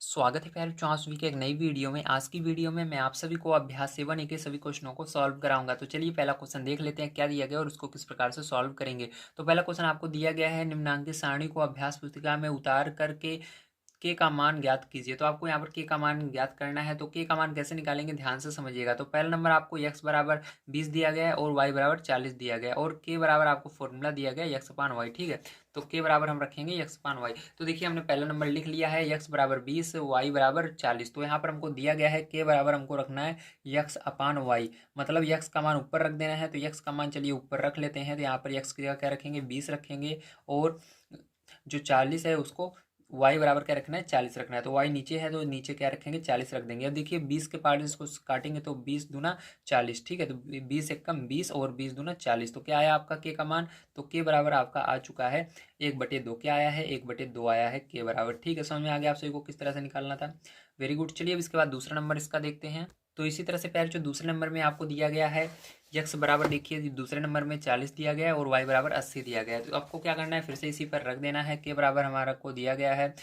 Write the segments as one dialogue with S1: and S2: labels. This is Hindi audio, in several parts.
S1: स्वागत है प्यारे बच्चों, आज की एक नई वीडियो में। आज की वीडियो में मैं आप सभी को अभ्यास 7 के सभी क्वेश्चनों को सॉल्व कराऊंगा। तो चलिए पहला क्वेश्चन देख लेते हैं क्या दिया गया और उसको किस प्रकार से सॉल्व करेंगे। तो पहला क्वेश्चन आपको दिया गया है, निम्नांकित सारणी को अभ्यास पुस्तिका में उतार करके के का मान ज्ञात कीजिए। तो आपको यहाँ पर के का मान ज्ञात करना है। तो के का मान कैसे निकालेंगे, ध्यान से समझिएगा। तो पहला नंबर आपको x बराबर 20 दिया गया है और y बराबर 40 दिया गया है और के बराबर आपको फॉर्मूला दिया गया है x अपान वाई। ठीक है, तो के बराबर हम रखेंगे x अपान वाई। तो देखिए हमने पहला नंबर लिख लिया है, x बराबर 20 y बराबर 40। तो यहाँ पर हमको दिया गया है के बराबर हमको रखना है x अपान वाई, मतलब x का मान ऊपर रख देना है। तो x का मान चलिए ऊपर रख लेते हैं। तो यहाँ पर x की जगह क्या रखेंगे, 20 रखेंगे और जो 40 है उसको y बराबर क्या रखना है, 40 रखना है। तो y नीचे है तो नीचे क्या रखेंगे, 40 रख देंगे। अब देखिए 20 के पार्ट इसको काटेंगे तो 20 दूना 40। ठीक है, तो 20 एक कम 20 और 20 दूना 40। तो क्या आया आपका के का मान, तो के बराबर आपका आ चुका है 1/2। क्या आया है, 1/2 आया है के बराबर। ठीक है, समझ में आ गया आप सभी को किस तरह से निकालना था। Very good. चलिए अब इसके बाद दूसरा नंबर इसका देखते हैं। तो इसी तरह से प्यार जो दूसरे नंबर में आपको दिया गया है यक्स बराबर, देखिए दूसरे नंबर में 40 दिया गया है और वाई बराबर 80 दिया गया है। तो आपको क्या करना है, फिर से इसी पर रख देना है। के बराबर हमारा को दिया गया है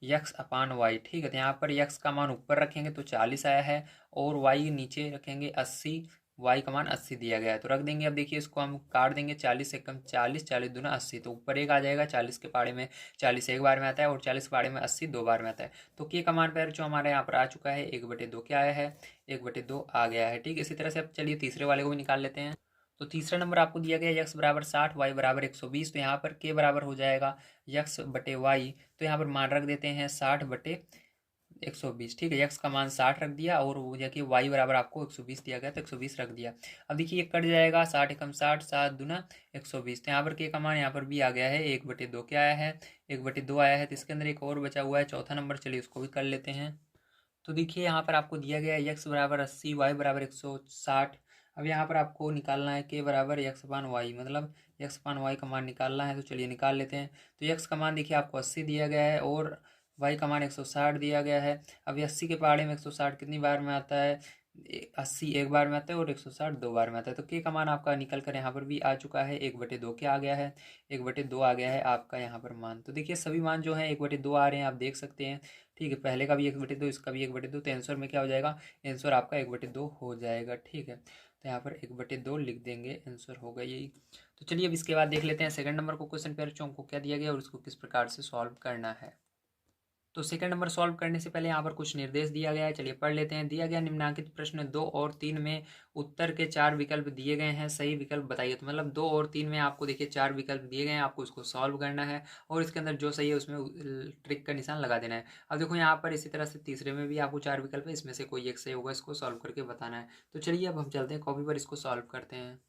S1: यक्स अपान वाई। ठीक है, तो यहाँ पर यक्स का मान ऊपर रखेंगे तो 40 आया है और वाई नीचे रखेंगे 80। वाई का मान 80 दिया गया है तो रख देंगे। अब देखिए इसको हम काट देंगे, 40 एकम 40, 40 दूना 80। तो ऊपर एक आ जाएगा, 40 के पाड़े में 40 एक बार में आता है और 40 के पाड़े में 80 दो बार में आता है। तो के का मान पर जो हमारे यहाँ पर आ चुका है 1/2 क्या आया है, 1/2 आ गया है। ठीक है, इसी तरह से अब चलिए तीसरे वाले को भी निकाल लेते हैं। तो तीसरा नंबर आपको दिया गया यक्स बराबर 60 वाई बराबर 120। तो यहाँ पर के बराबर हो जाएगा यक्स बटे वाई। तो यहाँ पर मान रख देते हैं 60/120। ठीक है, यक्स का मान 60 रख दिया और वो देखिए वाई बराबर आपको 120 दिया गया तो 120 रख दिया। अब देखिए ये कट जाएगा, 60 एकम 60, 7 दूना 120। तो यहाँ पर के का मान यहाँ पर भी आ गया है 1/2। क्या आया है, 1/2 आया है। तो इसके अंदर एक और बचा हुआ है चौथा नंबर, चलिए उसको भी कर लेते हैं। तो देखिए यहाँ पर आपको दिया गया है यक्स बराबर 80 वाई बराबर 160। अब यहाँ पर आपको निकालना है के बराबर यक्स अपान वाई, मतलब यक्स अपान वाई का मान निकालना है। तो चलिए निकाल लेते हैं। तो यक्स का मान देखिए आपको 80 दिया गया है और वाई का मान 160 दिया गया है। अब 80 के पहाड़े में 160 कितनी बार में आता है, 80 एक बार में आता है और 160 दो बार में आता है। तो के का मान आपका निकल कर यहाँ पर भी आ चुका है 1/2। क्या आ गया है, 1/2 आ गया है आपका यहाँ पर मान। तो देखिए सभी मान जो है 1/2 आ रहे हैं, आप देख सकते हैं। ठीक है, पहले का भी 1/2, इसका भी 1/2। तो आंसर में क्या हो जाएगा, आंसर आपका 1/2 हो जाएगा। ठीक है, तो यहाँ पर 1/2 लिख देंगे, आंसर होगा यही। तो चलिए अब इसके बाद देख लेते हैं सेकंड नंबर को क्वेश्चन पेपर चौंक को क्या दिया गया और उसको किस प्रकार से सॉल्व करना है। तो सेकंड नंबर सॉल्व करने से पहले यहाँ पर कुछ निर्देश दिया गया है, चलिए पढ़ लेते हैं। दिया गया निम्नांकित प्रश्न 2 और 3 में उत्तर के 4 विकल्प दिए गए हैं, सही विकल्प बताइए। तो मतलब 2 और 3 में आपको देखिए 4 विकल्प दिए गए हैं, आपको उसको सॉल्व करना है और इसके अंदर जो सही है उसमें ट्रिक का निशान लगा देना है। अब देखो यहाँ पर इसी तरह से तीसरे में भी आपको 4 विकल्प है, इसमें से कोई एक सही होगा, इसको सॉल्व करके बताना है। तो चलिए अब हम चलते हैं कॉपी पर, इसको सॉल्व करते हैं।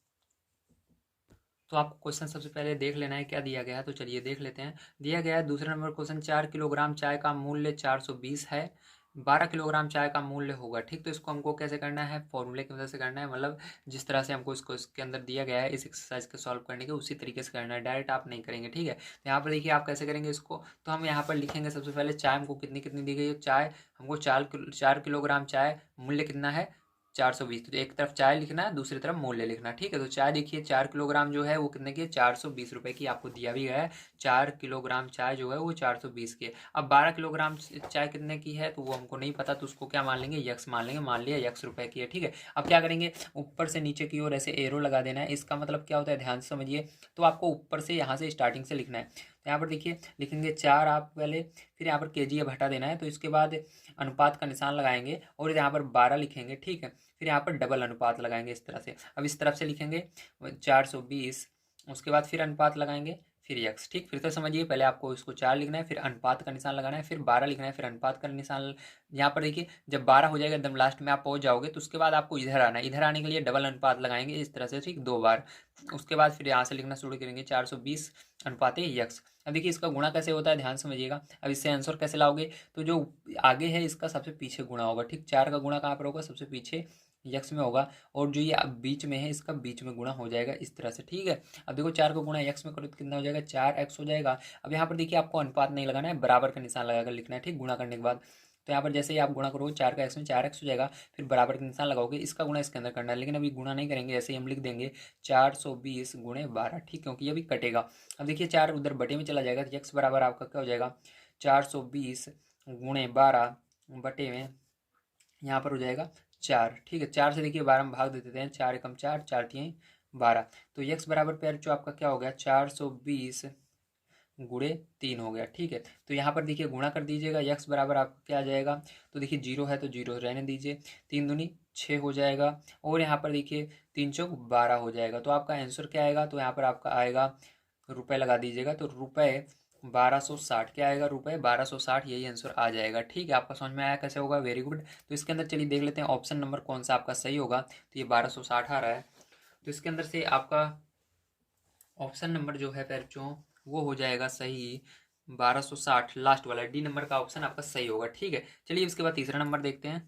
S1: तो आपको क्वेश्चन सबसे पहले देख लेना है क्या दिया गया है। तो चलिए देख लेते हैं। दिया गया है दूसरा नंबर क्वेश्चन, 4 किलोग्राम चाय का मूल्य 420 है, 12 किलोग्राम चाय का मूल्य होगा। ठीक, तो इसको हमको कैसे करना है, फॉर्मूले की मदद से करना है, मतलब जिस तरह से हमको इसको इसके अंदर दिया गया है इस एक्सरसाइज के सॉल्व करने के उसी तरीके से करना है, डायरेक्ट आप नहीं करेंगे। ठीक है, तो यहाँ पर देखिए आप कैसे करेंगे इसको। तो हम यहाँ पर लिखेंगे सबसे पहले चाय हमको कितनी कितनी दी गई है, चाय हमको 4 किलोग्राम चाय, मूल्य कितना है 420। तो एक तरफ चाय लिखना है, दूसरी तरफ मूल्य लिखना। ठीक है, तो चाय देखिए 4 किलोग्राम जो है वो कितने की है, 420 रुपये की आपको दिया भी गया है। 4 किलोग्राम चाय जो है वो 420 की है। अब 12 किलोग्राम चाय कितने की है तो वो हमको नहीं पता, तो उसको क्या मान लेंगे, यक्स मान लेंगे। मान लिया यक्स रुपये की है। ठीक है, अब क्या करेंगे, ऊपर से नीचे की ओर ऐसे एरो लगा देना है। इसका मतलब क्या होता है, ध्यान से समझिए। तो आपको ऊपर से यहाँ से स्टार्टिंग से लिखना है। तो यहाँ पर देखिए लिखेंगे 4 आप पहले, फिर यहाँ पर केजी अब हटा देना है। तो इसके बाद अनुपात का निशान लगाएंगे और यहाँ पर 12 लिखेंगे। ठीक है, फिर यहाँ पर डबल अनुपात लगाएंगे इस तरह से। अब इस तरफ से लिखेंगे 420, उसके बाद फिर अनुपात लगाएंगे, फिर यक्स। ठीक, फिर से समझिए, पहले आपको इसको 4 लिखना है, फिर अनुपात का निशान लगाना है, फिर 12 लिखना है, फिर अनुपात का निशान। यहाँ पर देखिए जब 12 हो जाएगा एकदम लास्ट में आप पहुँच जाओगे तो उसके बाद आपको इधर आना है। इधर आने के लिए डबल अनुपात लगाएंगे इस तरह से, ठीक, 2 बार। उसके बाद फिर यहाँ से लिखना शुरू करेंगे 420 अनुपात यक्स। अब देखिए इसका गुणा कैसे होता है, ध्यान समझिएगा। अब इससे आंसर कैसे लाओगे, तो जो आगे है इसका सबसे पीछे गुणा होगा। ठीक, 4 का गुणा कहाँ पर होगा, सबसे पीछे यक्स में होगा, और जो ये बीच में है इसका बीच में गुणा हो जाएगा इस तरह से। ठीक है, अब देखो 4 को गुणा यक्स में करो तो कितना हो जाएगा, 4x हो जाएगा। अब यहाँ पर देखिए आपको अनुपात नहीं लगाना है, बराबर का निशान लगाकर लिखना है। ठीक, गुणा करने के बाद तो यहाँ पर जैसे ही आप गुणा करोगे 4 का x में 4x हो जाएगा, फिर बराबर का निशान लगाओगे, इसका गुणा इसके अंदर करना है। लेकिन अभी गुणा नहीं करेंगे, ऐसे ही हम लिख देंगे 420 गुणे 12। ठीक, क्योंकि ये भी कटेगा। अब देखिए 4 उधर बटे में चला जाएगा तो x बराबर आपका क्या हो जाएगा, 420 गुणे 12 बटे में यहाँ पर हो जाएगा 4। ठीक है, 4 से देखिए 12 में भाग दे देते हैं, 4 एकम 4, 4 तिहाई 12। तो यक्स बराबर पैर जो आपका क्या हो गया, 420 गुणे 3 हो गया। ठीक है, तो यहाँ पर देखिए गुणा कर दीजिएगा, यक्स बराबर आपका क्या आ जाएगा, तो देखिए 0 है तो 0 रहने दीजिए, 3 दूनी 6 हो जाएगा, और यहाँ पर देखिए 3 चौक 12 हो जाएगा। तो आपका आंसर क्या आएगा, तो यहाँ पर आपका आएगा, रुपए लगा दीजिएगा, तो रुपए 1260 क्या आएगा, रुपए 1260, यही आंसर आ जाएगा। ठीक है, आपका समझ में आया कैसे होगा, वेरी गुड। तो इसके अंदर चलिए देख लेते हैं ऑप्शन नंबर कौन सा आपका सही होगा। तो ये 1260 आ रहा है, तो इसके अंदर से आपका ऑप्शन नंबर जो है बच्चों वो हो जाएगा सही 1260, लास्ट वाला डी नंबर का ऑप्शन आपका सही होगा। ठीक है, चलिए इसके बाद तीसरा नंबर देखते हैं।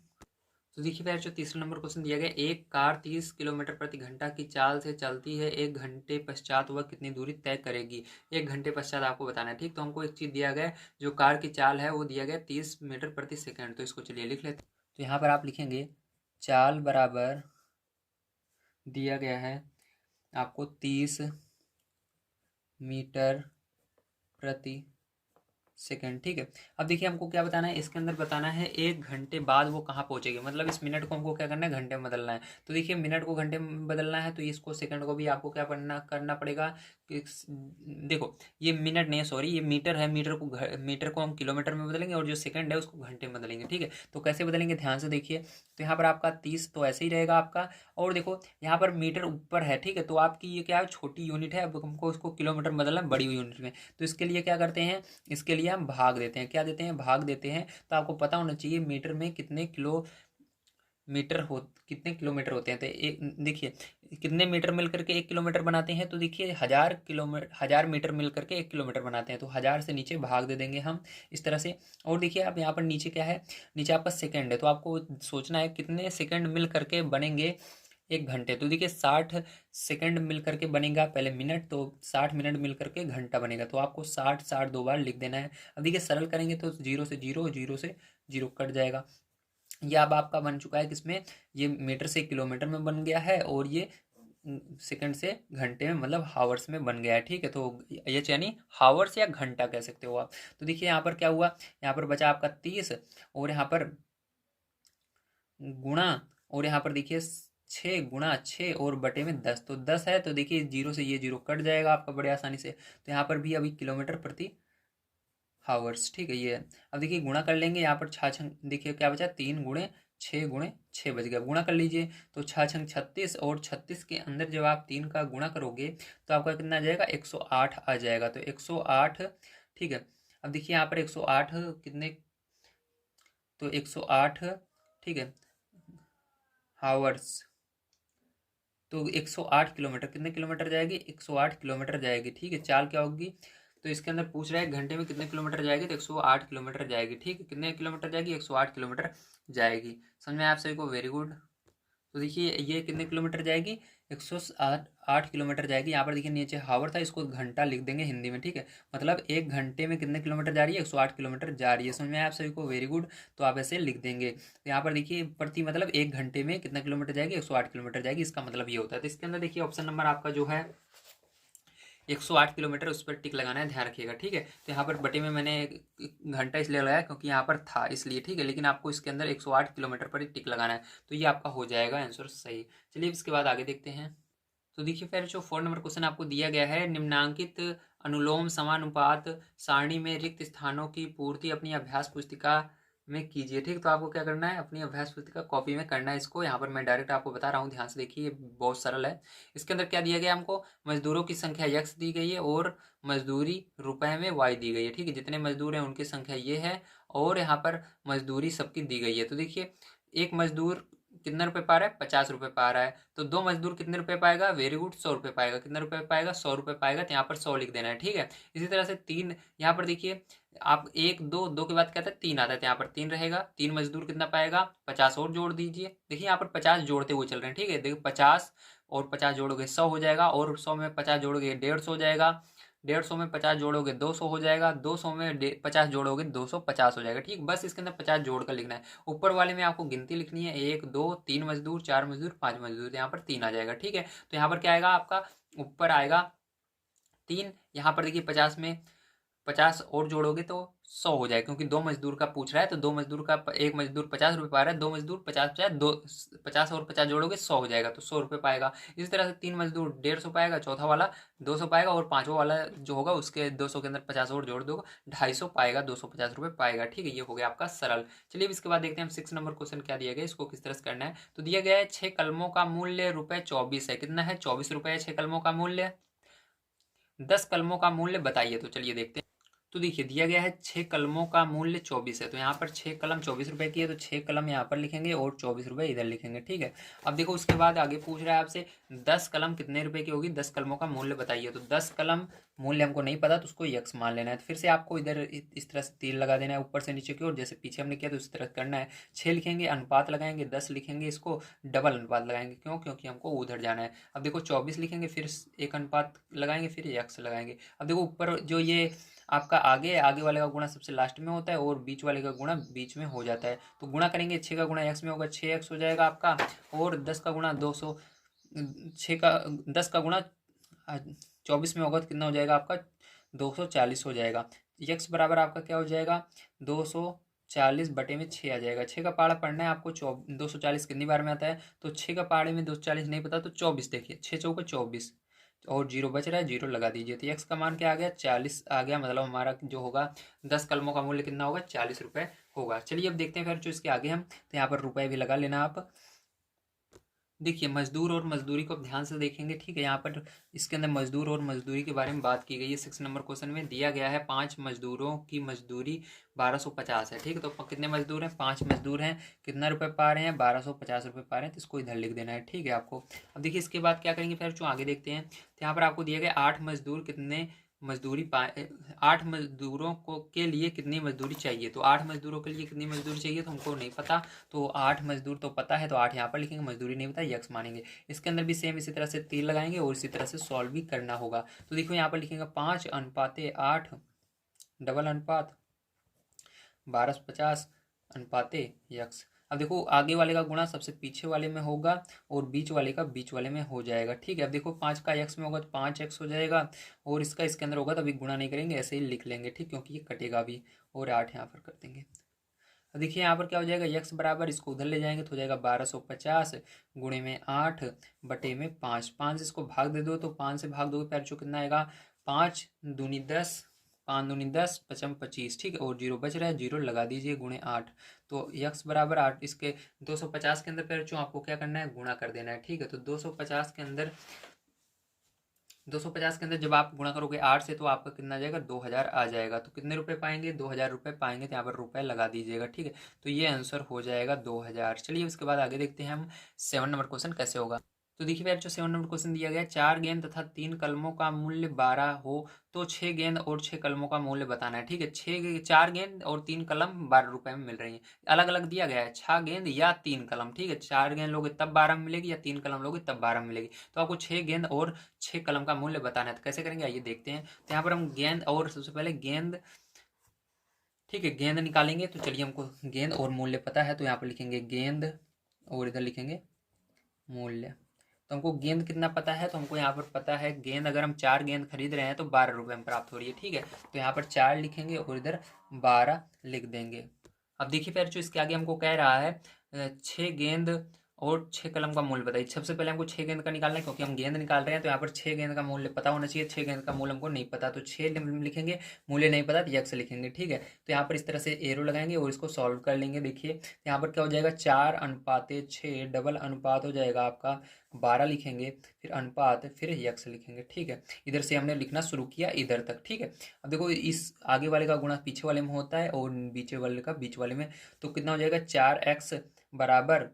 S1: तो देखिए बच्चों, तीसरा नंबर क्वेश्चन दिया गया, एक कार 30 किलोमीटर प्रति घंटा की चाल से चलती है, 1 घंटे पश्चात वह कितनी दूरी तय करेगी। 1 घंटे पश्चात आपको बताना है। ठीक, तो हमको एक चीज़ दिया गया है, जो कार की चाल है वो दिया गया 30 मीटर प्रति सेकेंड। तो इसको चलिए लिख लेते हैं। तो यहाँ पर आप लिखेंगे चाल बराबर दिया गया है आपको 30 मीटर प्रति सेकेंड। ठीक है, अब देखिए हमको क्या बताना है, इसके अंदर बताना है 1 घंटे बाद वो कहाँ पहुंचेगी, मतलब इस मिनट को हमको क्या करना है, घंटे में बदलना है। तो देखिए मिनट को घंटे में बदलना है, तो इसको सेकंड को भी आपको क्या करना पड़ेगा कि देखो ये मिनट नहीं है, सॉरी ये मीटर है, मीटर को हम किलोमीटर में बदलेंगे, और जो सेकंड है उसको घंटे में बदलेंगे। ठीक है, तो कैसे बदलेंगे ध्यान से देखिए। तो यहाँ पर आपका 30 तो ऐसे ही रहेगा आपका, और देखो यहाँ पर मीटर ऊपर है। ठीक है, तो आपकी ये क्या है, छोटी यूनिट है, अब हमको इसको किलोमीटर में बदलना है बड़ी यूनिट में। तो इसके लिए क्या करते हैं, इसके लिए हम भाग देते हैं, क्या देते हैं, भाग देते हैं। तो आपको पता होना चाहिए मीटर में कितने किलोमीटर होते हैं। तो एक देखिए कितने मीटर मिल करके 1 किलोमीटर बनाते हैं, तो देखिए 1000 मीटर मिल करके 1 किलोमीटर बनाते हैं, तो 1000 से नीचे भाग दे देंगे हम इस तरह से। और देखिए आप यहाँ पर नीचे क्या है, नीचे आपका सेकंड है, तो आपको सोचना है कितने सेकंड मिल करके बनेंगे 1 घंटे। तो देखिए 60 सेकंड मिल करके बनेगा पहले मिनट, तो 60 मिनट मिल करके घंटा बनेगा। तो आपको 60 दो बार लिख देना है। अब देखिए सरल करेंगे तो 0 से 0, 0 से 0 कट जाएगा। ये अब आपका बन चुका है किसमें, ये मीटर से किलोमीटर में बन गया है, और ये सेकंड से घंटे में मतलब हावर्स में बन गया है। ठीक है, तो ये यानी हावर्स या घंटा कह सकते हो आप। तो देखिए यहाँ पर क्या हुआ, यहाँ पर बचा आपका 30, और यहाँ पर गुणा, और यहाँ पर देखिए 6 और बटे में 10, तो 10 है, तो देखिए 0 से ये 0 कट जाएगा आपका बड़े आसानी से। तो यहाँ पर भी अभी किलोमीटर प्रति हावर्स। ठीक है, ये है। अब देखिए गुणा कर लेंगे, यहाँ पर छः छंग देखिए क्या बचा, 3 गुणे 6 बच गया, गुणा कर लीजिए। तो 6 छंग 36, और 36 के अंदर जब आप 3 का गुणा करोगे तो आपका कितना आ जाएगा, 108 आ जाएगा। तो 108। ठीक है, अब देखिए यहाँ पर 108 कितने, तो 108, ठीक है, हावर्स। तो 108 किलोमीटर, कितने किलोमीटर जाएगी, 108 किलोमीटर जाएगी। ठीक है, चाल क्या होगी, तो इसके अंदर पूछ रहा है घंटे में कितने किलोमीटर जाएगी, तो 108 किलोमीटर जाएगी। ठीक है, कितने किलोमीटर जाएगी, 108 किलोमीटर जाएगी। समझ में आया आप सभी को, वेरी गुड। तो देखिए ये कितने किलोमीटर जाएगी, 108 किलोमीटर जाएगी। यहाँ पर देखिए नीचे हावर था, इसको घंटा लिख देंगे हिंदी में। ठीक है, मतलब 1 घंटे में कितने किलोमीटर जा रही है, 108 किलोमीटर जा रही है। समझ में आया आप सभी को, वेरी गुड। तो आप ऐसे लिख देंगे। तो यहाँ पर देखिए प्रति मतलब 1 घंटे में कितना किलोमीटर जाएगी, 108 किलोमीटर जाएगी, इसका मतलब ये होता है। तो इसके अंदर देखिए ऑप्शन नंबर आपका जो है 108 किलोमीटर, उस पर टिक लगाना है, ध्यान रखिएगा। ठीक है, तो यहाँ पर बटे में मैंने घंटा इसलिए लगाया क्योंकि यहाँ पर था इसलिए। ठीक है, लेकिन आपको इसके अंदर 108 किलोमीटर पर ही टिक लगाना है, तो ये आपका हो जाएगा आंसर सही। चलिए इसके बाद आगे देखते हैं। तो देखिए फिर जो 4 नंबर क्वेश्चन आपको दिया गया है, निम्नांकित अनुलोम समानुपात सारणी में रिक्त स्थानों की पूर्ति अपनी अभ्यास पुस्तिका में कीजिए। ठीक, तो आपको क्या करना है, अपनी अभ्यास पुस्तिका कॉपी में करना है इसको। यहाँ पर मैं डायरेक्ट आपको बता रहा हूँ, ध्यान से देखिए, बहुत सरल है। इसके अंदर क्या दिया गया हमको, मजदूरों की संख्या यक्स दी गई है, और मजदूरी रुपए में वाई दी गई है। ठीक है, जितने मजदूर हैं उनकी संख्या ये है, और यहाँ पर मजदूरी सबकी दी गई है। तो देखिए एक मजदूर कितना रुपए पा रहा है, 50 रुपए पा रहा है। तो 2 मजदूर कितने रुपए पाएगा, वेरी गुड, 100 रुपए पाएगा। कितने रुपए पाएगा, 100 रुपए पाएगा। तो यहाँ पर 100 लिख देना है। ठीक है, इसी तरह से 3, यहाँ पर देखिए आप 1 2 2 के बाद क्या आता है, 3 आता है, तो यहाँ पर 3 रहेगा। 3 मजदूर कितना पाएगा, 50 और जोड़ दीजिए। देखिए यहाँ पर 50 जोड़ते हुए चल रहे हैं। ठीक है, देखिए 50 और 50 जोड़ोगे 100 हो जाएगा, और 100 में 50 जोड़ोगे 150 हो जाएगा। 150 में 50 जोड़ोगे 200 हो जाएगा। 200 में 50 जोड़ोगे 250 हो जाएगा। ठीक, बस इसके अंदर 50 जोड़ कर लिखना है। ऊपर वाले में आपको गिनती लिखनी है, 1 2 3 मजदूर, 4 मजदूर, 5 मजदूर। तो यहाँ पर 3 आ जाएगा। ठीक है, तो यहाँ पर क्या आएगा आपका, ऊपर आएगा 3। यहाँ पर देखिए 50 में 50 और जोड़ोगे तो 100 हो जाएगा, क्योंकि 2 मजदूर का पूछ रहा है, तो 2 मजदूर का, एक मजदूर 50 रुपये पा रहा है, 2 मजदूर 50 50, 2 50 और 50 जोड़ोगे 100 हो जाएगा, तो 100 रुपये पाएगा। इसी तरह से 3 मजदूर 150 पाएगा, चौथा वाला 200 पाएगा, और पांचवा वाला जो होगा उसके 200 के अंदर 50 और जोड़ दो, 250 पाएगा, 250 रुपये पाएगा। ठीक है, ये हो गया आपका सरल। चलिए अब इसके बाद देखते हैं हम 6 नंबर क्वेश्चन क्या दिया गया, इसको किस तरह से करना है। तो दिया गया है 6 कलमों का मूल्य ₹24 है। कितना है? 24 रुपये है 6 कलमों का मूल्य। 10 कलमों का मूल्य बताइए। तो चलिए देखते हैं। तो देखिए दिया गया है 6 कलमों का मूल्य 24 है, तो यहाँ पर 6 कलम 24 रुपए की है, तो 6 कलम यहाँ पर लिखेंगे और 24 रुपए इधर लिखेंगे। ठीक है, अब देखो उसके बाद आगे पूछ रहा है आपसे 10 कलम कितने रुपए की होगी, 10 कलमों का मूल्य बताइए। तो 10 कलम मूल्य हमको नहीं पता, तो उसको यक्स मान लेना है। तो फिर से आपको इधर इस तरह से तीर लगा देना है ऊपर से नीचे की ओर, जैसे पीछे हमने किया तो उस तरह करना है। 6 लिखेंगे, अनुपात लगाएंगे, 10 लिखेंगे, इसको डबल अनुपात लगाएंगे। क्यों? क्योंकि हमको उधर जाना है। अब देखो 24 लिखेंगे, फिर एक अनुपात लगाएंगे, फिर यक्स लगाएंगे। अब देखो ऊपर जो ये आपका आगे वाले का गुणा सबसे लास्ट में होता है, और बीच वाले का गुणा बीच में हो जाता है। तो गुणा करेंगे, 6 का गुणा एक्स में होगा, 6x हो जाएगा आपका, और 10 का गुणा 200, 6 का 10 का गुणा 24 में होगा तो कितना हो जाएगा आपका, 240 हो जाएगा। यक्स बराबर आपका क्या हो जाएगा, 240/6 आ जाएगा। 6 का पहाड़ा पढ़ना है आपको। 240 कितनी बार में आता है, तो 6 का पहाड़े में 240 नहीं पता, तो 24 देखिए, 6 चौके 24, और जीरो बच रहा है, जीरो लगा दीजिए। तो एक्स का मान क्या आ गया, 40 आ गया। मतलब हमारा जो होगा 10 कलमों का मूल्य कितना होगा, 40 रुपये होगा। चलिए अब देखते हैं फिर जो इसके आगे हम, तो यहाँ पर रुपए भी लगा लेना आप। देखिए मजदूर और मजदूरी को आप ध्यान से देखेंगे। ठीक है, यहाँ पर इसके अंदर मजदूर और मजदूरी के बारे में बात की गई है। 6 नंबर क्वेश्चन में दिया गया है 5 मजदूरों की मजदूरी 1250 है। ठीक है, तो कितने मजदूर हैं, 5 मजदूर हैं, कितना रुपए पा रहे हैं, 1250 रुपये पा रहे हैं, तो इसको इधर लिख देना है। ठीक है आपको। अब देखिए इसके बाद क्या करेंगे फिर जो आगे देखते हैं। तो यहाँ पर आपको दिया गया 8 मजदूर कितने मजदूरी पाए, 8 मजदूरों को के लिए कितनी मजदूरी चाहिए। तो 8 मजदूरों के लिए कितनी मजदूरी चाहिए, तो हमको नहीं पता। तो 8 मजदूर तो पता है, तो 8 यहाँ पर लिखेंगे, मजदूरी नहीं पता, यक्स मानेंगे। इसके अंदर भी सेम इसी तरह से तीर लगाएंगे और इसी तरह से सॉल्व भी करना होगा। तो देखो यहाँ पर लिखेंगे 5:8 डबल अनुपात 1250 × अब देखो आगे वाले का गुणा सबसे पीछे वाले में होगा, और बीच वाले का बीच वाले में हो जाएगा। ठीक है, अब देखो 5 का x में होगा तो 5x हो जाएगा, और इसका इसके अंदर होगा तो अभी गुणा नहीं करेंगे, ऐसे ही लिख लेंगे। ठीक, क्योंकि ये कटेगा भी, और 8 यहाँ पर कर देंगे। अब देखिए यहाँ पर क्या हो जाएगा, यक्स बराबर, इसको उधर ले जाएंगे तो हो जाएगा 1250 गुणे में 8 बटे में 5। 5 इसको भाग दे दो, तो 5 से भाग दोगे पैर चो कितना आएगा, 5 दूनी 10, 5 दूनी 10, 5 25। ठीक है, और जीरो बच रहा है, जीरो लगा दीजिए, गुणे 8। तो यक्स बराबर 8, इसके 250 के अंदर पैर चो आपको क्या करना है, गुणा कर देना है। ठीक है, तो 250 के अंदर 250 के अंदर जब आप गुणा करोगे 8 से, तो आपका कितना आ जाएगा, 2000 आ जाएगा। तो कितने रुपए पाएंगे, 2000 रुपये पाएंगे। तो यहाँ पर रुपए लगा दीजिएगा। ठीक है, तो ये आंसर हो जाएगा 2000। चलिए उसके बाद आगे देखते हैं हम 7 नंबर क्वेश्चन कैसे होगा। तो देखिए भैया जो 7 नंबर क्वेश्चन दिया गया है, 4 गेंद तथा 3 कलमों का मूल्य 12 हो तो 6 गेंद और 6 कलमों का मूल्य बताना है। ठीक है, 4 गेंद और 3 कलम 12 रुपए में मिल रही है। अलग अलग दिया गया है, 6 गेंद या 3 कलम। ठीक है, 4 गेंद लोगे तब 12 में मिलेगी, या 3 कलम लोगे तब 12 में मिलेगी। तो आपको 6 गेंद और 6 कलम का मूल्य बताना है। तो कैसे करेंगे आइए देखते हैं। तो यहाँ पर हम गेंद, और सबसे पहले गेंद, ठीक है, गेंद निकालेंगे। तो चलिए हमको गेंद और मूल्य पता है, तो यहाँ पर लिखेंगे गेंद, और इधर लिखेंगे मूल्य। तो हमको गेंद कितना पता है, तो हमको यहाँ पर पता है गेंद, अगर हम 4 गेंद खरीद रहे हैं तो 12 रुपये में प्राप्त हो रही है। ठीक है, तो यहाँ पर 4 लिखेंगे और इधर 12 लिख देंगे। अब देखिए फिर जो इसके आगे हमको कह रहा है 6 गेंद और 6 कलम का मूल्य बताइए। सबसे पहले हमको 6 गेंद का निकालना है, क्योंकि हम गेंद निकाल रहे हैं, तो यहाँ पर 6 गेंद का मूल्य पता होना चाहिए। 6 गेंद का मूल्य हमको नहीं पता, तो 6 लिखेंगे, मूल्य नहीं पता तो यक्स लिखेंगे। ठीक है, तो यहाँ पर इस तरह से एरो लगाएंगे और इसको सॉल्व कर लेंगे। देखिए यहाँ पर क्या हो जाएगा, 4:6 डबल अनुपात हो जाएगा आपका 12 लिखेंगे, फिर अनुपात, फिर यक्स लिखेंगे। ठीक है, इधर से हमने लिखना शुरू किया इधर तक। ठीक है, अब देखो इस आगे वाले का गुणा पीछे वाले में होता है, और पीछे वाले का बीच वाले में। तो कितना हो जाएगा, 4x बराबर,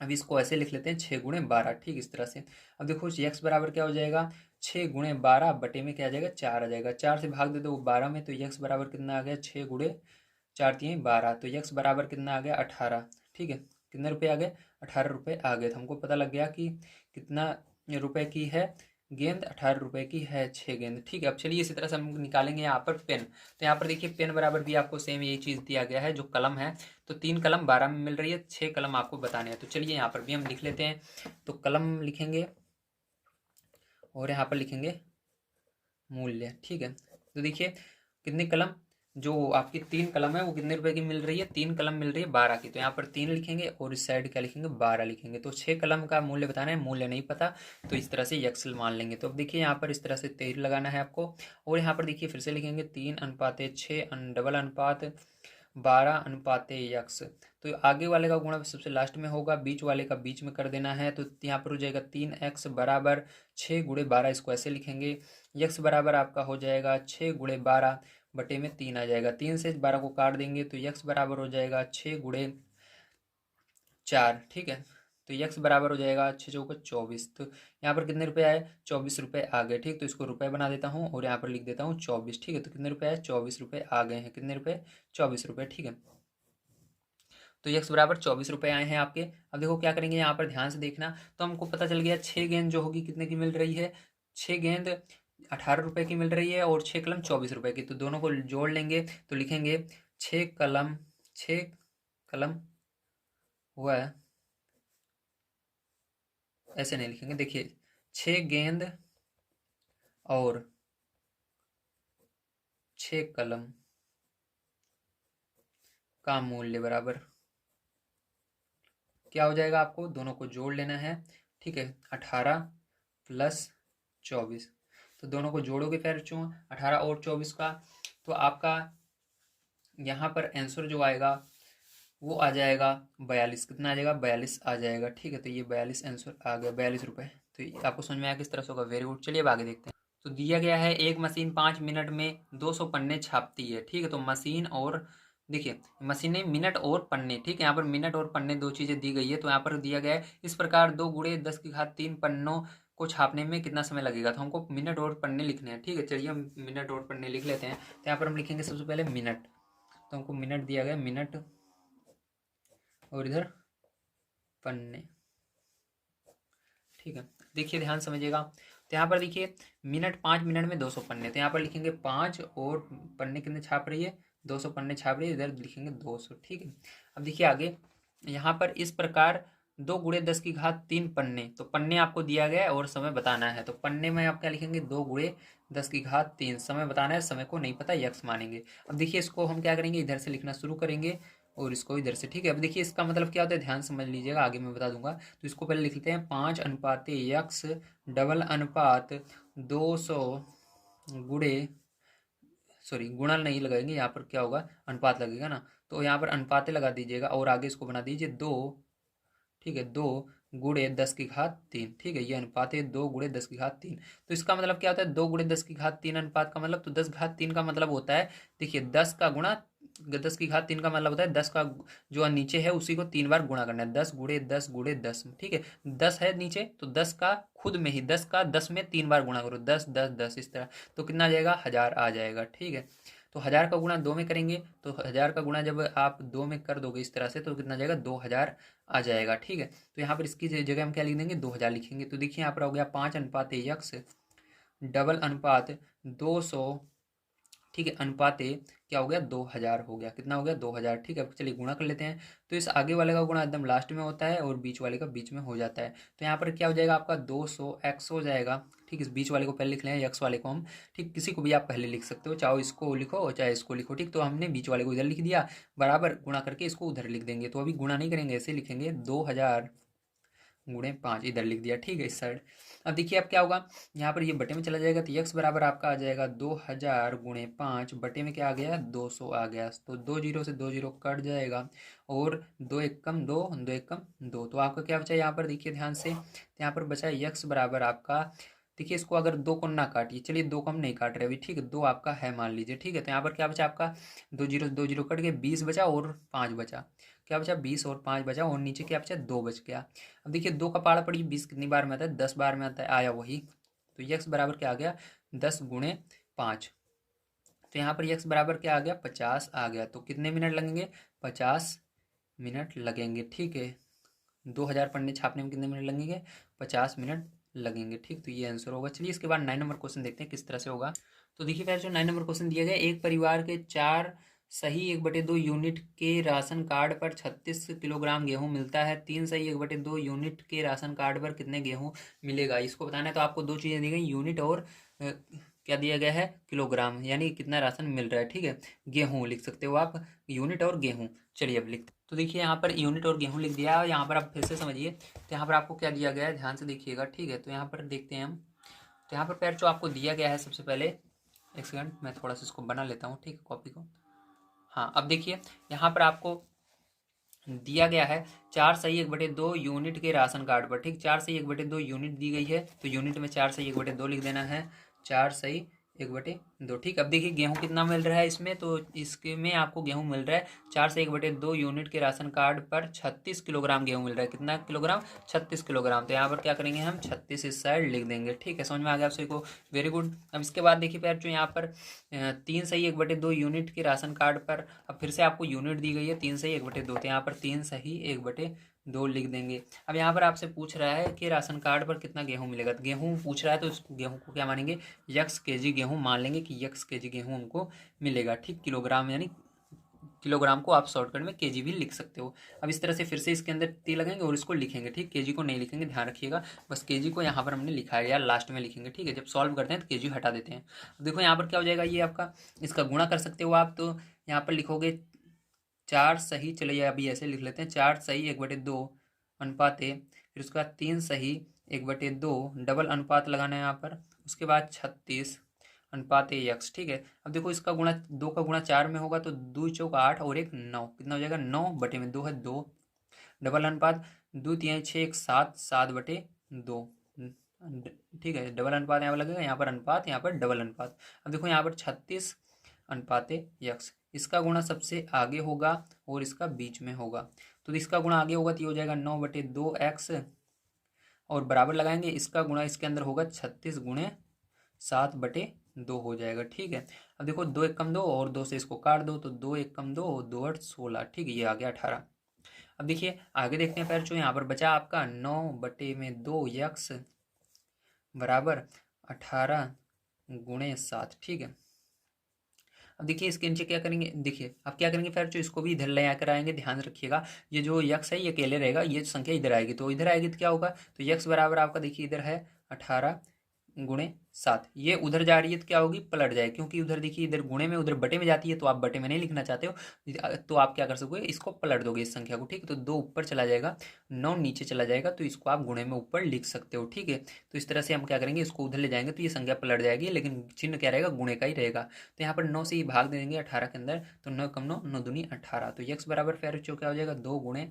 S1: अब इसको ऐसे लिख लेते हैं 6 × 12। ठीक, इस तरह से। अब देखो x बराबर क्या हो जाएगा, 6 × 12 बटे में क्या आ जाएगा, 4 आ जाएगा। 4 से भाग दे दो 12 में, तो x बराबर कितना आ गया, 6 × 4 = 12। तो x बराबर कितना आ गया, 18। ठीक है, कितने रुपए आ गए, 18 रुपये आ गए। तो हमको पता लग गया कि कितना रुपए की है गेंद, 18 रुपये की है 6 गेंद। ठीक है, अब चलिए इसी तरह से हम निकालेंगे यहाँ पर पेन। तो यहाँ पर देखिए पेन बराबर भी आपको सेम यही चीज़ दिया गया है, जो कलम है। तो 3 कलम 12 में मिल रही है, 6 कलम आपको बताने हैं। तो चलिए यहाँ पर भी हम लिख लेते हैं। तो कलम लिखेंगे और यहाँ पर लिखेंगे मूल्य। ठीक है, तो देखिए कितनी कलम, जो आपकी 3 कलम है वो कितने रुपए की मिल रही है, 3 कलम मिल रही है 12 की, तो यहाँ पर 3 लिखेंगे और इस साइड क्या लिखेंगे 12 लिखेंगे। तो 6 कलम का मूल्य बताना है, मूल्य नहीं पता तो इस तरह से यक्सल मान लेंगे। तो अब देखिए यहाँ पर इस तरह से तीर लगाना है आपको, और यहाँ पर देखिए फिर से लिखेंगे 3:6 डबल अनुपात 12 यक्स। तो आगे वाले का गुणा सबसे लास्ट में होगा, बीच वाले का बीच में कर देना है। तो यहाँ पर हो जाएगा 3x बराबर 6 × 12, इसको ऐसे लिखेंगे। यक्स बराबर आपका हो जाएगा 6 × 12 बटे में 3 आ जाएगा। 3 से 12 को काट देंगे तो यक्स बराबर हो जाएगा 6 × 4, ठीक है। तो यक्स बराबर हो जाएगा 6×4 = 24। तो यहाँ पर कितने रुपए आए, 24 रुपये आ गए, ठीक। तो इसको रुपए बना देता हूँ और यहाँ पर लिख देता हूँ 24, ठीक है। तो कितने रुपए आए, 24 रुपये आ गए हैं। कितने रुपए, 24 रुपये, ठीक है। तो यक्स बराबर 24 रुपये आए हैं आपके। अब देखो क्या करेंगे, यहाँ पर ध्यान से देखना। तो हमको पता चल गया 6 गेंद जो होगी कितने की मिल रही है, 6 गेंद 18 रुपये की मिल रही है और 6 कलम 24 रुपये की। तो दोनों को जोड़ लेंगे तो लिखेंगे 6 कलम हुआ है, ऐसे नहीं लिखेंगे। देखिए 6 गेंद और 6 कलम का मूल्य बराबर क्या हो जाएगा, आपको दोनों को जोड़ लेना है, ठीक है। 18 + 24, तो दोनों को जोड़ोगे फिर 18 और 24 का, तो आपका यहाँ पर आंसर जो आएगा वो आ जाएगा 42। कितना आ जाएगा, 42 आ जाएगा, ठीक है। तो ये 42 आंसर आ गया, 42 रुपये। तो ये आपको समझ में आया किस तरह से होगा। Very good. चलिए अब आगे देखते हैं। तो दिया गया है एक मशीन 5 मिनट में 200 पन्ने छापती है, ठीक है। तो मशीन और देखिए मशीनें, मिनट और पन्ने, ठीक है। यहाँ पर मिनट और पन्ने दो चीज़ें दी गई है। तो यहाँ पर दिया गया है इस प्रकार 2 × 10⁻³ पन्नों को छापने में कितना समय लगेगा। तो हमको मिनट और पन्ने लिखने हैं, ठीक है। चलिए हम मिनट और पन्ने लिख लेते हैं। तो यहाँ पर हम लिखेंगे सबसे पहले मिनट, तो हमको मिनट दिया गया, मिनट और इधर पन्ने, ठीक है। देखिए ध्यान समझिएगा। तो यहाँ पर देखिए मिनट, 5 मिनट में 200 पन्ने, तो यहाँ पर लिखेंगे 5 और पन्ने कितने छाप रही है, 200 पन्ने छाप रही है, इधर लिखेंगे 200, ठीक है। अब देखिए आगे, यहाँ पर इस प्रकार 2 × 10⁻³ पन्ने, तो पन्ने आपको दिया गया है और समय बताना है। तो पन्ने में आप क्या लिखेंगे, 2 × 10⁻³ समय बताना है, समय को नहीं पता, यक्स मानेंगे। अब देखिए इसको हम क्या करेंगे, इधर से लिखना शुरू करेंगे और इसको इधर से, ठीक है। अब देखिए इसका मतलब क्या होता है, ध्यान समझ लीजिएगा, आगे मैं बता दूंगा। तो इसको पहले लिख लेते हैं 5:x डबल अनुपात 200 गुणे, सॉरी गुणा नहीं लगाएंगे, यहाँ पर क्या होगा, अनुपात लगेगा ना। तो यहाँ पर अनुपाते लगा दीजिएगा और आगे इसको बना दीजिए 2, ठीक है, 2 × 10⁻³, ठीक है। ये अनुपात है 2 × 10⁻³ तो इसका मतलब क्या होता है, 2 × 10⁻³ अनुपात का मतलब, तो 10⁻³ का मतलब होता है, देखिए 10 का गुणा, 10⁻³ का मतलब होता है 10 का जो नीचे है उसी को 3 बार गुणा करना है, 10 × 10 × 10, ठीक है। 10 है नीचे तो 10 का खुद में ही 10 का 10 में 3 बार गुणा करो, 10 10 10 इस तरह, तो कितना आ जाएगा, 1000 आ जाएगा, ठीक है। तो 1000 का गुणा 2 में करेंगे, तो 1000 का गुणा जब आप 2 में कर दोगे इस तरह से, तो कितना जाएगा, 2000 आ जाएगा, ठीक है। तो यहाँ पर इसकी जगह हम क्या लिख देंगे, 2000 लिखेंगे। तो देखिए यहाँ पर हो गया 5:x डबल अनुपात 200, ठीक है, अनुपाते क्या हो गया, 2000 हो गया। कितना हो गया, 2000, ठीक है। चलिए गुणा कर लेते हैं। तो इस आगे वाले का गुणा एकदम लास्ट में होता है और बीच वाले का बीच में हो जाता है। तो यहाँ पर क्या हो जाएगा आपका, 200x हो जाएगा, ठीक। इस बीच वाले को पहले लिख लें, यक्स वाले को हम, ठीक। किसी को भी आप पहले लिख सकते हो, चाहे इसको लिखो चाहे इसको लिखो, ठीक। तो हमने बीच वाले को इधर लिख दिया, बराबर गुणा करके इसको उधर लिख देंगे। तो अभी गुणा नहीं करेंगे, ऐसे लिखेंगे 2000 × 5 इधर लिख दिया, ठीक है, इस साइड। अब देखिए अब क्या होगा, यहाँ पर ये बटे में चला जाएगा, तो यक्स बराबर आपका आ जाएगा 2000 × 5 बटे में क्या आ गया, 200 आ गया। तो 2 0 से 2 0 कट जाएगा और 2 एकम 2, 2 एकम 2, तो आपका क्या बचा यहाँ पर, देखिए ध्यान से। यहाँ पर बचा यक्स बराबर आपका, देखिए इसको अगर 2 को ना काटिए, चलिए 2 को हम नहीं काट रहे अभी, ठीक है, 2 आपका है मान लीजिए, ठीक है। तो यहाँ पर क्या बचा आपका, 2 0 से 2 0 कट गए, 20 बचा और 5 बचा, क्या बचा, 20 और 5 बचा, और नीचे क्या बचा, 2 बच गया। अब देखिए 2 का पाड़ा पड़ी, 20 कितनी बार में आता है, 10 बार में आता है, आया वही। तो यक्स बराबर क्या आ गया, 10 × 5। तो यहाँ पर यक्स बराबर क्या आ गया, 50 आ गया। तो कितने मिनट लगेंगे, 50 मिनट लगेंगे, ठीक है। 2000 पन्ने छापने में कितने मिनट लगेंगे, 50 मिनट लगेंगे, ठीक। तो ये आंसर होगा। चलिए इसके बाद 9 नंबर क्वेश्चन देखते हैं किस तरह से होगा। तो देखिए फिर जो 9 नंबर क्वेश्चन दिया गया, एक परिवार के 4 सही 1/2 यूनिट के राशन कार्ड पर 36 किलोग्राम गेहूं मिलता है, 3 सही 1/2 यूनिट के राशन कार्ड पर कितने गेहूं मिलेगा, इसको बताना है। तो आपको दो चीज़ें दी गई, यूनिट और क्या दिया गया है, किलोग्राम, यानी कितना राशन मिल रहा है। ठीक है, गेहूँ लिख सकते हो आप, यूनिट और गेहूँ। चलिए अब लिखते, तो देखिए यहाँ पर यूनिट और गेहूँ लिख दिया है। यहाँ पर आप फिर से समझिए, तो यहाँ पर आपको क्या दिया गया है, ध्यान से देखिएगा। ठीक है, तो यहाँ पर देखते हैं हम, तो यहाँ पर पैर जो आपको दिया गया है, सबसे पहले एक सेकंड मैं थोड़ा सा इसको बना लेता हूँ, ठीक है, कॉपी को। हाँ, अब देखिए यहाँ पर आपको दिया गया है 4/1/2 यूनिट के राशन कार्ड पर। ठीक, 4/1/2 यूनिट दी गई है, तो यूनिट में 4/1/2 लिख देना है, 4/1/2। ठीक, अब देखिए गेहूं कितना मिल रहा है इसमें, तो इसके में आपको गेहूं मिल रहा है 4/1/2 यूनिट के राशन कार्ड पर 36 किलोग्राम गेहूं मिल रहा है। कितना किलोग्राम, 36 किलोग्राम। तो यहाँ पर क्या करेंगे हम, 36 इस साइड लिख देंगे। ठीक है, समझ में आ गया आप सभी को, वेरी गुड। अब इसके बाद देखिए पैर जो यहाँ पर 3/1/2 यूनिट के राशन कार्ड पर, अब फिर से आपको यूनिट दी गई है 3/1/2, तो यहाँ पर 3/1/2 लिख देंगे। अब यहाँ पर आपसे पूछ रहा है कि राशन कार्ड पर कितना गेहूं मिलेगा, तो गेहूं पूछ रहा है, तो इस गेहूं को क्या मानेंगे, यक्स केजी गेहूं मान लेंगे कि यक्स केजी गेहूं हमको मिलेगा। ठीक, किलोग्राम यानी किलोग्राम को आप शॉर्टकट में केजी भी लिख सकते हो। अब इस तरह से फिर से इसके अंदर ती लगाएंगे और इसको लिखेंगे। ठीक, केजी को नहीं लिखेंगे, ध्यान रखिएगा, बस केजी को यहाँ पर हमने लिखा है, यार लास्ट में लिखेंगे। ठीक है, जब सॉल्व करते हैं तो केजी हटा देते हैं। अब देखो यहाँ पर क्या हो जाएगा, ये आपका, इसका गुणा कर सकते हो आप, तो यहाँ पर लिखोगे 4 सही, चलिए अभी ऐसे लिख लेते हैं, 4/1/2 अनुपाते, फिर उसके बाद 3/1/2 डबल अनुपात लगाना है यहाँ पर, उसके बाद 36 अनुपात यक्स। ठीक है, अब देखो इसका गुणा, 2 का गुणा 4 में होगा, तो 2 चौक 8 और 1 9, कितना हो जाएगा, 9/2 है 2, डबल अनुपात 2 3 6 1 7, 7/2। ठीक है, डबल अनुपात यहाँ पर लगेगा, यहाँ पर अनुपात, यहाँ पर डबल अनुपात। अब देखो यहाँ पर 36 अनुपाते यक्स, इसका गुणा सबसे आगे होगा और इसका बीच में होगा, तो इसका गुणा आगे होगा तो ये हो जाएगा 9/2 एक्स, और बराबर लगाएंगे, इसका गुणा इसके अंदर होगा 36 गुणे 7/2 हो जाएगा। ठीक है, अब देखो 2 1 कम 2 और 2 से इसको काट दो, तो 2 1 कम 2, 2 8 16। ठीक है, ये आ गया 18। अब देखिए आगे देखते हैं पैर, जो यहाँ पर बचा आपका 9/2 यक्स बराबर 18 गुणे 7। ठीक है, अब देखिए इसके नीचे क्या करेंगे, देखिए अब क्या करेंगे फिर, जो इसको भी इधर ले आकर आएंगे, ध्यान रखिएगा, ये जो यक्स है ये अकेले रहेगा, ये संख्या इधर आएगी, तो इधर आएगी तो क्या होगा, तो यक्स बराबर आपका देखिए इधर है 18 गुणे 7, ये उधर जा रही है तो क्या होगी, पलट जाए, क्योंकि उधर देखिए इधर गुणे में, उधर बटे में जाती है, तो आप बटे में नहीं लिखना चाहते हो, तो आप क्या कर सकोगे, इसको पलट दोगे इस संख्या को। ठीक है, तो 2 ऊपर चला जाएगा, 9 नीचे चला जाएगा, तो इसको आप गुणे में ऊपर लिख सकते हो। ठीक है, तो इस तरह से हम क्या करेंगे, इसको उधर ले जाएंगे तो ये संख्या पलट जाएगी, लेकिन चिन्ह क्या रहेगा, गुणे का ही रहेगा। तो यहाँ पर 9 से ही भाग दे देंगे 18 के अंदर, तो 9 कम 9, 9 दूनी 18, तो यक्स बराबर फिर क्या हो जाएगा, 2 गुणे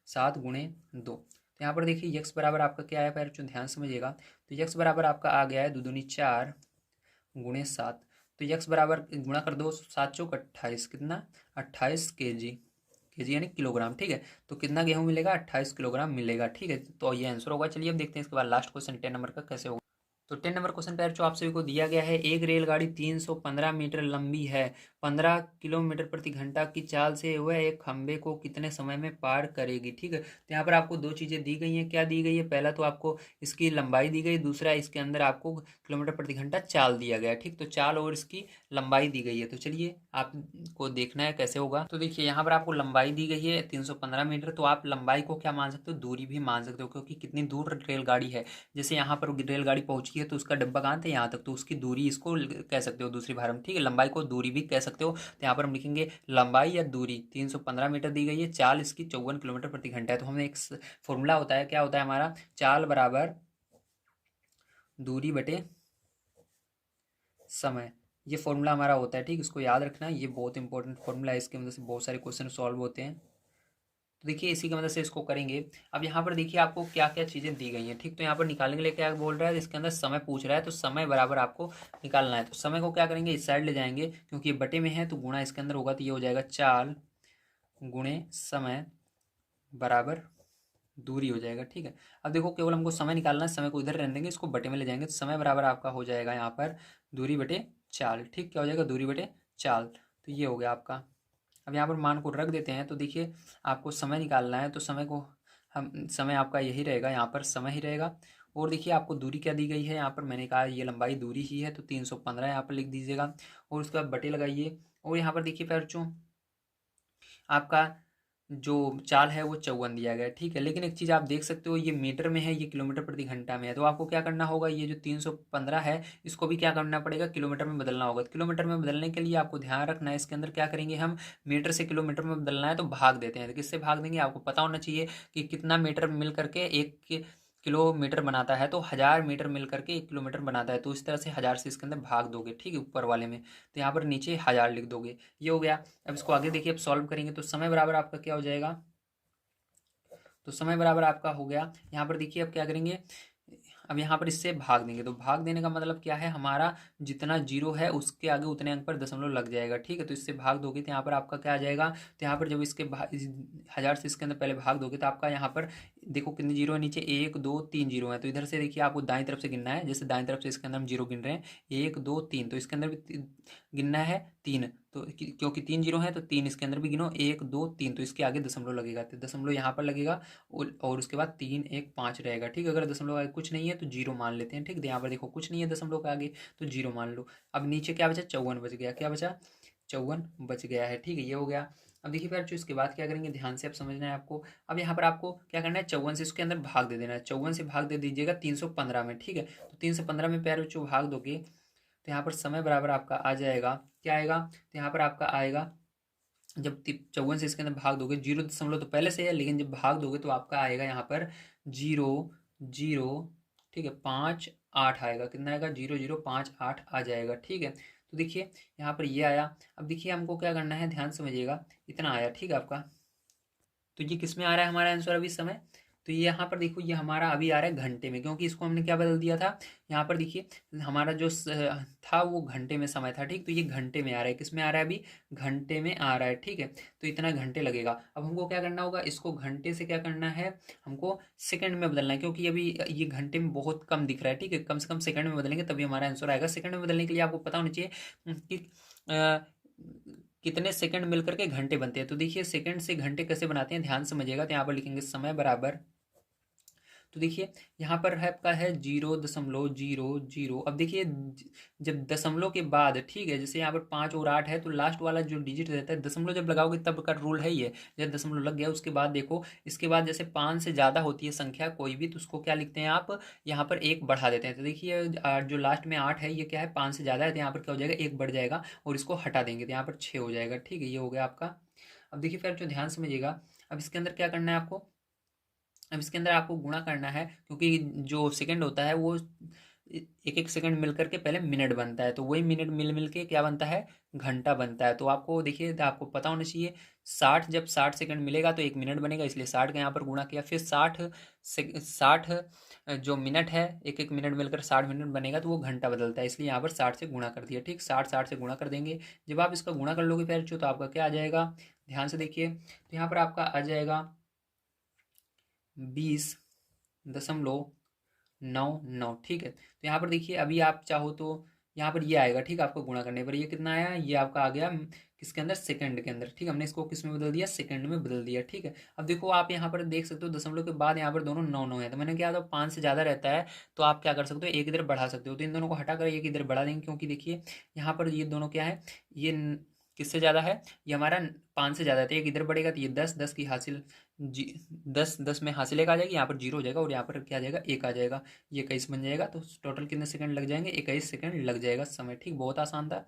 S1: 7 गुणे 2। तो यहाँ पर देखिए यक्स बराबर आपका क्या है पैर, ध्यान समझिएगा, तो यक्स बराबर आपका आ गया है 2 दूनी 4 गुणे 7, तो यक्स बराबर गुणा कर दो, 7 चौक 28, कितना 28 केजी, केजी यानी किलोग्राम। ठीक है, तो कितना गेहूं मिलेगा, 28 किलोग्राम मिलेगा। ठीक है, तो ये आंसर होगा। चलिए अब देखते हैं इसके बाद लास्ट क्वेश्चन 10 नंबर का कैसे होगा। तो 10 नंबर क्वेश्चन पे जो आप सभी को दिया गया है, एक रेलगाड़ी 315 मीटर लंबी है, 15 किलोमीटर प्रति घंटा की चाल से वह एक खंबे को कितने समय में पार करेगी। ठीक है, तो यहाँ पर आपको दो चीज़ें दी गई हैं, क्या दी गई है, पहला तो आपको इसकी लंबाई दी गई, दूसरा इसके अंदर आपको किलोमीटर प्रति घंटा चाल दिया गया है। ठीक, तो चाल और इसकी लंबाई दी गई है, तो चलिए आपको देखना है कैसे होगा। तो देखिए यहाँ पर आपको लंबाई दी गई है 315 मीटर, तो आप लंबाई को क्या मान सकते हो, दूरी भी मान सकते हो, क्योंकि कितनी दूर रेलगाड़ी है, जैसे यहाँ पर रेलगाड़ी पहुंची है तो उसका डब्बा कहाँ था, यहाँ तक, तो उसकी दूरी इसको कह सकते हो दूसरी भाषा में। ठीक है, लंबाई को दूरी भी कह सकते हो, तो यहाँ पर हम लिखेंगे लंबाई या दूरी 315 मीटर दी गई है, चाल इसकी 54 किलोमीटर प्रति घंटा है। तो हमें एक फॉर्मूला होता है, क्या होता है हमारा, चाल बराबर दूरी बटे समय, ये फॉर्मूला हमारा होता है। ठीक, इसको याद रखना, ये बहुत इंपॉर्टेंट फॉर्मूला है, इसकी मदद से बहुत सारे क्वेश्चन सॉल्व होते हैं। तो देखिए इसी की मदद से इसको करेंगे। अब यहाँ पर देखिए आपको क्या क्या चीज़ें दी गई हैं। ठीक, तो यहाँ पर निकालने के लिए क्या बोल रहा है, इसके अंदर समय पूछ रहा है, तो समय बराबर आपको निकालना है। तो समय को क्या करेंगे, इस साइड ले जाएंगे, क्योंकि ये बटे में है, तो गुणा इसके अंदर होगा, तो ये हो जाएगा चाल गुणे समय बराबर दूरी हो जाएगा। ठीक है, अब देखो केवल हमको समय निकालना है, समय को इधर रहने देंगे, इसको बटे में ले जाएंगे, तो समय बराबर आपका हो जाएगा यहाँ पर दूरी बटे चाल। ठीक, क्या हो जाएगा, दूरी बटे चाल, तो ये हो गया आपका। अब यहाँ पर मान को रख देते हैं, तो देखिए आपको समय निकालना है, तो समय को हम, समय आपका यही रहेगा, यहाँ पर समय ही रहेगा। और देखिए आपको दूरी क्या दी गई है, यहाँ पर मैंने कहा ये लंबाई दूरी ही है, तो 315 यहाँ पर लिख दीजिएगा, और उसके बाद बटे लगाइए। और यहाँ पर देखिए फिर जो आपका जो चाल है वो 54 दिया गया है, ठीक है। लेकिन एक चीज़ आप देख सकते हो, ये मीटर में है, ये किलोमीटर प्रति घंटा में है, तो आपको क्या करना होगा, ये जो 315 है इसको भी क्या करना पड़ेगा, किलोमीटर में बदलना होगा। तो किलोमीटर में बदलने के लिए आपको ध्यान रखना है, इसके अंदर क्या करेंगे हम, मीटर से किलोमीटर में बदलना है तो भाग देते हैं। तो किससे भाग देंगे, आपको पता होना चाहिए कि कितना मीटर मिल करके एक किलोमीटर बनाता है, तो 1000 मीटर मिल करके 1 किलोमीटर बनाता है। तो इस तरह से 1000 से इसके अंदर भाग दोगे, ठीक है, ऊपर वाले में। तो यहाँ पर नीचे 1000 लिख दोगे, ये हो गया। अब इसको आगे देखिए, अब सॉल्व करेंगे तो समय बराबर आपका क्या हो जाएगा, तो समय बराबर आपका हो गया। यहाँ पर देखिए अब क्या करेंगे, अब यहाँ पर इससे भाग देंगे, तो भाग देने का मतलब क्या है, हमारा जितना जीरो है उसके आगे उतने अंक पर दशमलव लग जाएगा, ठीक है। तो इससे भाग दोगे तो यहाँ पर आपका क्या आ जाएगा, तो यहाँ पर जब इसके 1000 से इसके अंदर पहले भाग दोगे तो आपका यहाँ पर देखो कितने जीरो है नीचे, 1 2 3 जीरो है। तो इधर से देखिए आपको दाईं तरफ से गिनना है, जैसे दाईं तरफ से इसके अंदर हम जीरो गिन रहे हैं, 1 2 3, तो इसके अंदर भी गिनना है 3। तो क्योंकि 3 जीरो है तो 3 इसके अंदर भी गिनो, 1 2 3, तो इसके आगे दशमलव लगेगा, तो दशमलव यहाँ पर लगेगा और उसके बाद 3 1 5 रहेगा, ठीक है। अगर दशमलव आगे कुछ नहीं है तो जीरो मान लेते हैं, ठीक है। यहाँ पर देखो कुछ नहीं है दशमलव के आगे, तो जीरो मान लो। अब नीचे क्या बचा, 54 बच गया, क्या बचा, 54 बच गया है, ठीक है, ये हो गया। अब देखिए फिर जो इसके बाद क्या करेंगे, ध्यान से अब समझना है आपको। अब यहाँ पर आपको क्या करना है, 54 से इसके अंदर भाग दे देना है, 54 से भाग दे दीजिएगा 315 में, ठीक है। तो 315 में प्यारे बच्चों भाग दोगे तो यहाँ पर समय बराबर आपका आ जाएगा, क्या आएगा, तो यहाँ पर आपका आएगा, जब 54 से इसके अंदर भाग दोगे, जीरो दशमलव तो पहले से है, लेकिन जब भाग दोगे तो आपका आएगा यहाँ पर 0 0, ठीक है, 5 8 आएगा, कितना आएगा, 0 0 5 8 आ जाएगा, ठीक है। तो देखिए यहाँ पर ये आया। अब देखिए हमको क्या करना है, ध्यान समझिएगा, इतना आया, ठीक है आपका। तो ये किस में आ रहा है हमारा आंसर अभी समय, तो ये यहाँ पर देखो, ये हमारा अभी आ रहा है घंटे में, क्योंकि इसको हमने क्या बदल दिया था। यहाँ पर देखिए हमारा जो था वो घंटे में समय था, ठीक। तो ये घंटे में आ रहा है, किस में आ रहा है अभी, घंटे में आ रहा है, ठीक है। तो इतना घंटे लगेगा। अब हमको क्या करना होगा, इसको घंटे से क्या करना है, हमको सेकंड में बदलना है, क्योंकि अभी ये घंटे में बहुत कम दिख रहा है, ठीक है। कम से कम सेकंड में बदलेंगे तभी हमारा आंसर आएगा। सेकंड में बदलने के लिए आपको पता होना चाहिए कि कितने सेकंड मिलकर के घंटे बनते हैं। तो देखिए सेकंड से घंटे कैसे बनाते हैं, ध्यान समझिएगा। तो यहाँ पर लिखेंगे समय बराबर, तो देखिए यहाँ पर है आपका है 0.00। अब देखिए जब दशमलव के बाद, ठीक है, जैसे यहाँ पर 5 और 8 है, तो लास्ट वाला जो डिजिट रहता है दशमलव जब लगाओगे तब का रूल है ये। जब दशमलव लग गया उसके बाद देखो, इसके बाद जैसे 5 से ज़्यादा होती है संख्या कोई भी, तो उसको क्या लिखते हैं आप, यहाँ पर एक बढ़ा देते हैं। तो देखिए जो लास्ट में 8 है, ये क्या है, 5 से ज़्यादा है, तो यहाँ पर क्या हो जाएगा, एक बढ़ जाएगा और इसको हटा देंगे, तो यहाँ पर 6 हो जाएगा, ठीक है, ये हो गया आपका। अब देखिए फिर जो ध्यान समझिएगा, अब इसके अंदर क्या करना है आपको, अब इसके अंदर आपको गुणा करना है, क्योंकि जो सेकंड होता है वो एक एक सेकंड मिल करके पहले मिनट बनता है, तो वही मिनट मिल मिल के क्या बनता है, घंटा बनता है। तो आपको देखिए, आपको पता होना चाहिए 60, जब 60 सेकंड मिलेगा तो 1 मिनट बनेगा, इसलिए 60 का यहाँ पर गुणा किया। फिर 60 जो मिनट है, एक एक मिनट मिलकर 60 मिनट बनेगा, तो वो घंटा बदलता है, इसलिए यहाँ पर 60 से गुणा कर दिया, ठीक। 60 से गुणा कर देंगे। जब आप इसका गुणा कर लोगे फिर जो, तो आपका क्या आ जाएगा, ध्यान से देखिए, तो यहाँ पर आपका आ जाएगा 20.99, ठीक है। तो यहाँ पर देखिए अभी आप चाहो तो यहाँ पर ये आएगा, ठीक है, आपको गुणा करने पर ये कितना आया, ये आपका आ गया किसके अंदर, सेकंड के अंदर, ठीक है। हमने इसको किस में बदल दिया, सेकंड में बदल दिया, ठीक है। अब देखो आप यहाँ पर देख सकते हो दशमलव के बाद यहाँ पर दोनों 9 9 है, तो मैंने क्या था, 5 से ज़्यादा रहता है तो आप क्या कर सकते हो, एक इधर बढ़ा सकते हो। तो इन दोनों को हटा कर एक इधर बढ़ा देंगे, क्योंकि देखिए यहाँ पर ये दोनों क्या है, ये किससे ज़्यादा है, ये हमारा 5 से ज़्यादा है, तो एक इधर बढ़ेगा तो ये 10 10 की हासिल जी, 10 10 में हासिल एक आ जाएगी, यहाँ पर जीरो हो जाएगा और यहाँ पर क्या आ जाएगा, एक आ जाएगा, ये 21 बन जाएगा। तो टोटल कितने सेकंड लग जाएंगे, 21 सेकंड लग जाएगा समय, ठीक, बहुत आसान था।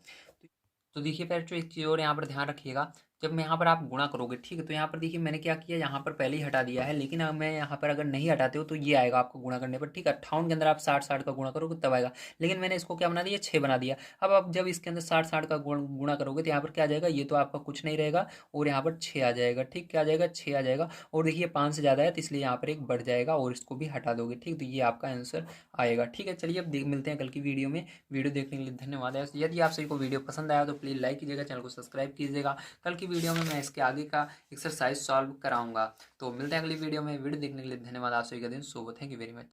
S1: तो देखिए फिर जो एक चीज़ और यहाँ पर ध्यान रखिएगा, जब मैं यहाँ पर आप गुणा करोगे, ठीक है, तो यहाँ पर देखिए मैंने क्या किया, यहाँ पर पहले ही हटा दिया है, लेकिन अब मैं यहाँ पर अगर नहीं हटाते हो तो ये आएगा आपको गुणा करने पर, ठीक है। 58 के अंदर आप 60 60 का गुणा करोगे तब आएगा, लेकिन मैंने इसको क्या बना दिया, 6 बना दिया। अब आप जब इसके अंदर 60 60 का गुणा करोगे तो यहाँ पर क्या आ जाएगा, ये तो आपका कुछ नहीं रहेगा और यहाँ पर 6 आ जाएगा, ठीक, क्या आ जाएगा, 6 आ जाएगा। और देखिए 5 से ज़्यादा है तो इसलिए यहाँ पर एक बढ़ जाएगा और इसको भी हटा दोगे, ठीक। तो ये आपका आंसर आएगा, ठीक है। चलिए अब मिलते हैं कल की वीडियो में। वीडियो देखने के लिए धन्यवाद है। यदि आप सभी को वीडियो पसंद आया तो प्लीज़ लाइक कीजिएगा, चैनल को सब्सक्राइब कीजिएगा। कल की वीडियो में मैं इसके आगे का एक्सरसाइज सॉल्व कराऊंगा। तो मिलते हैं अगली वीडियो में। वीडियो देखने के लिए धन्यवाद। आप सभी का दिन शुभ हो। Thank you very much.